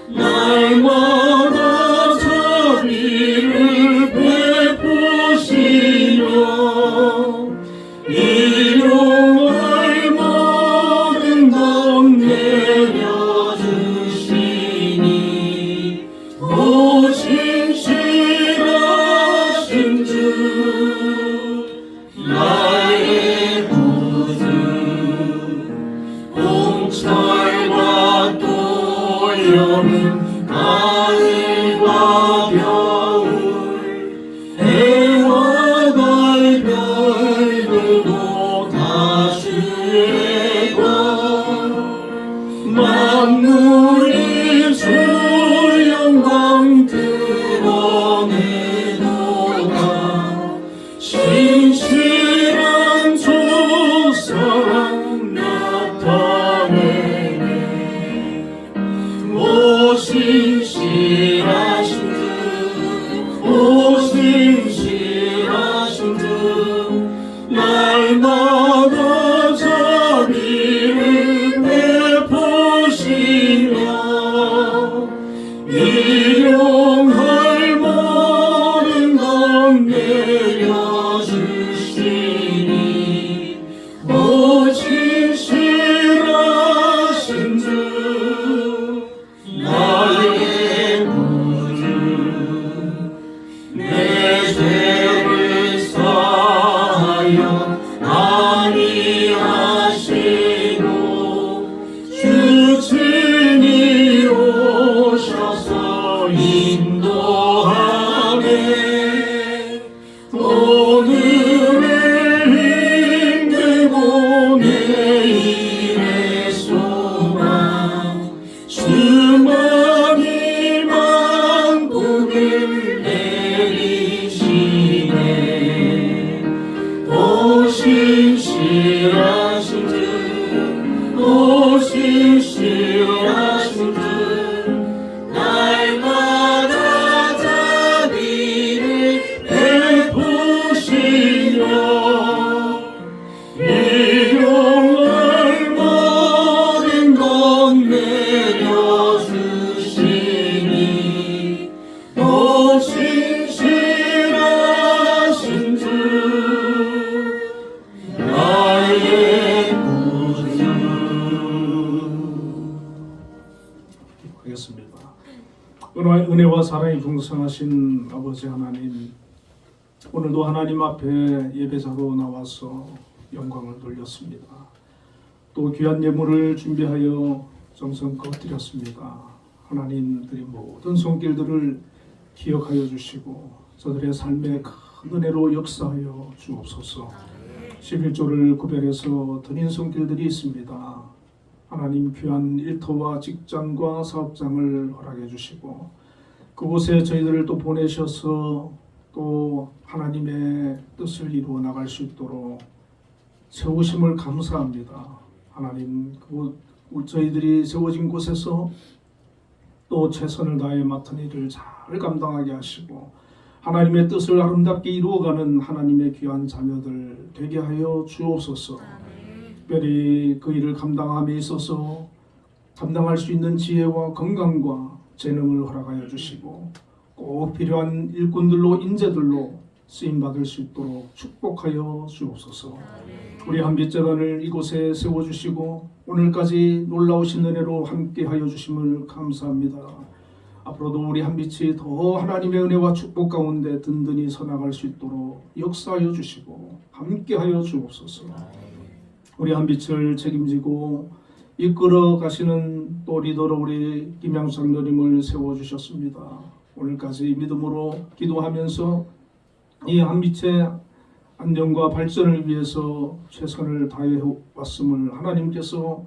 날마다 자비를 베푸시며 일용할 모든 것 내려주시니 오신실하신 주, 나의 구주. 봄철과 또 여름, 가을과 겨울, 해와 달 별들도 다 주의 것. 만물이 주 영광 드러내도다. 신실한 주 사랑 나타내네. 오신실하신 주, 오신실하신 주, 날마다 자비를 베푸시며 일용할 모든 것 내려주시니 오신실하신 주, 나의 구주. 내 죄를 사하여 안위하시고 주 친히 오셔서 인도하네. 오늘의 힘들고 내일의 소망, 주만이 만복을 내리시네. 오신실하신 주, 오신실하신 주, 날마다 자비를 베푸시며 일용할 모든 것 내려주시니 오신실하신 주, 나의 은혜와 사랑이 풍성하신 아버지 하나님, 오늘도 하나님 앞에 예배자로 나와서 영광을 돌렸습니다. 또 귀한 예물을 준비하여 정성껏 드렸습니다. 하나님들이 모든 손길들을 기억하여 주시고 저들의 삶에 큰 은혜로 역사하여 주옵소서. 11조를 구별해서 드린 손길들이 있습니다. 하나님 귀한 일터와 직장과 사업장을 허락해 주시고 그곳에 저희들을 또 보내셔서 또 하나님의 뜻을 이루어 나갈 수 있도록 세우심을 감사합니다. 하나님, 그곳 저희들이 세워진 곳에서 또 최선을 다해 맡은 일을 잘 감당하게 하시고 하나님의 뜻을 아름답게 이루어가는 하나님의 귀한 자녀들 되게 하여 주옵소서. 특별히 그 일을 감당함에 있어서 감당할 수 있는 지혜와 건강과 재능을 허락하여 주시고 꼭 필요한 일꾼들로 인재들로 쓰임받을 수 있도록 축복하여 주옵소서. 우리 한빛재단을 이곳에 세워주시고 오늘까지 놀라우신 은혜로 함께하여 주심을 감사합니다. 앞으로도 우리 한빛이 더 하나님의 은혜와 축복 가운데 든든히 서나갈 수 있도록 역사하여 주시고 함께하여 주옵소서. 우리 한빛을 책임지고 이끌어 가시는 또 리더로 우리 김양수 장로님을 세워주셨습니다. 오늘까지 믿음으로 기도하면서 이 한빛의 안정과 발전을 위해서 최선을 다해 왔음을 하나님께서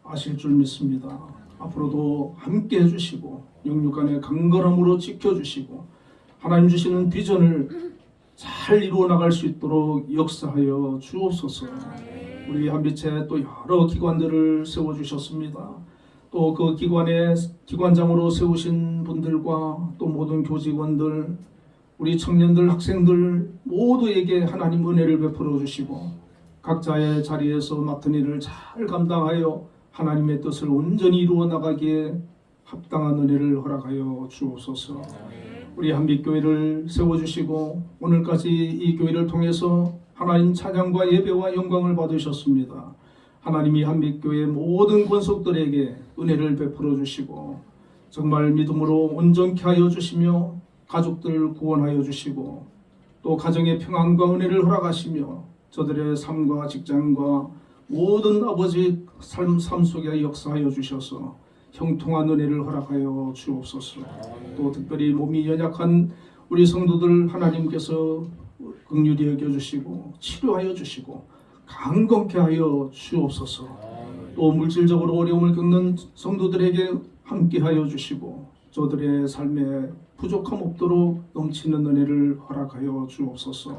아실 줄 믿습니다. 앞으로도 함께 해주시고 영육간의 강건함으로 지켜주시고 하나님 주시는 비전을 잘 이루어 나갈 수 있도록 역사하여 주옵소서. 우리 한빛에 또 여러 기관들을 세워주셨습니다. 또 그 기관의 기관장으로 세우신 분들과 또 모든 교직원들, 우리 청년들, 학생들 모두에게 하나님 은혜를 베풀어 주시고 각자의 자리에서 맡은 일을 잘 감당하여 하나님의 뜻을 온전히 이루어 나가기에 합당한 은혜를 허락하여 주옵소서. 우리 한빛교회를 세워주시고 오늘까지 이 교회를 통해서 하나님 찬양과 예배와 영광을 받으셨습니다. 하나님이 한빛교회 모든 권속들에게 은혜를 베풀어 주시고 정말 믿음으로 온전케 하여 주시며 가족들 구원하여 주시고 또 가정의 평안과 은혜를 허락하시며 저들의 삶과 직장과 모든 아버지 삶 속에 역사하여 주셔서 형통한 은혜를 허락하여 주옵소서. 또 특별히 몸이 연약한 우리 성도들 하나님께서 긍휼히 여겨주시고 치료하여 주시고 강건케 하여 주옵소서. 또 물질적으로 어려움을 겪는 성도들에게 함께하여 주시고 저들의 삶에 부족함 없도록 넘치는 은혜를 허락하여 주옵소서.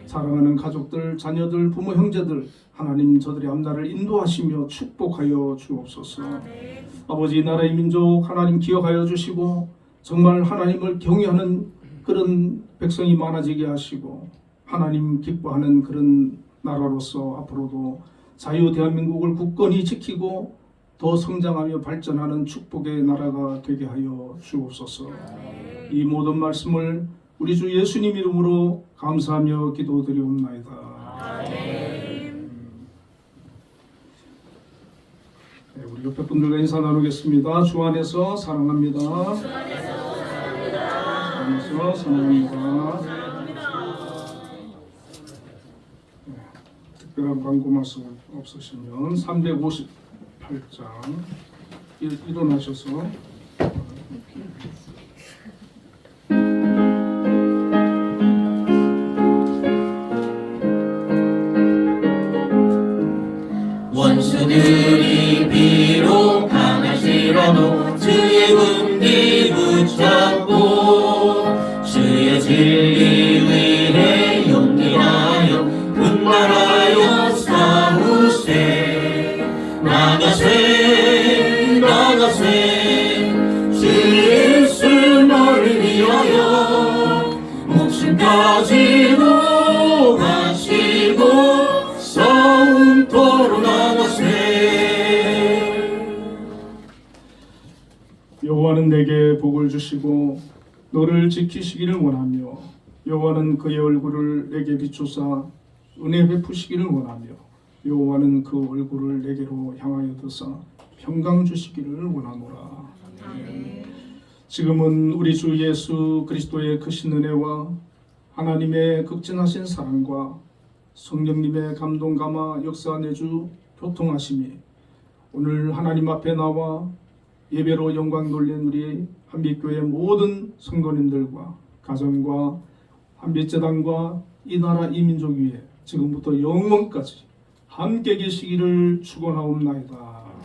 사랑하는 가족들, 자녀들, 부모, 형제들 하나님 저들의 앞날을 인도하시며 축복하여 주옵소서. 아버지 나라의 민족 하나님 기억하여 주시고 정말 하나님을 경외하는 그런 백성이 많아지게 하시고 하나님 기뻐하는 그런 나라로서 앞으로도 자유 대한민국을 굳건히 지키고 더 성장하며 발전하는 축복의 나라가 되게 하여 주옵소서. 이 모든 말씀을 우리 주 예수님 이름으로 감사하며 기도드리옵나이다. 네, 우리 옆에 분들과 인사 나누겠습니다. 주 안에서 사랑합니다. 주 안에서 사랑합니다. 네, 특별한 광고 말씀 없으시면 358장 일어나셔서 원수들이 비록 강할지라도 주의 군기 붙잡고 주의 진리 위에 용기하여 분발하여 싸우세. 나가세 주 예수만을 위하여 목숨까지도 가시고 싸움터로 나가세. 여호와는 내게 복을 주시고 너를 지키시기를 원하며 여호와는 그의 얼굴을 내게 비추사 은혜 베푸시기를 원하며 여호와는 그 얼굴을 내게로 향하여 드사 평강 주시기를 원하노라. 지금은 우리 주 예수 그리스도의 크신 은혜와 하나님의 극진하신 사랑과 성령님의 감동 감화 역사 내주 교통하심이 오늘 하나님 앞에 나와 예배로 영광 돌린 우리 한빛교회 모든 성도님들과 가정과 한빛재단과 이 나라 이 민족 위에 지금부터 영원까지 함께 계시기를 축원하옵나이다.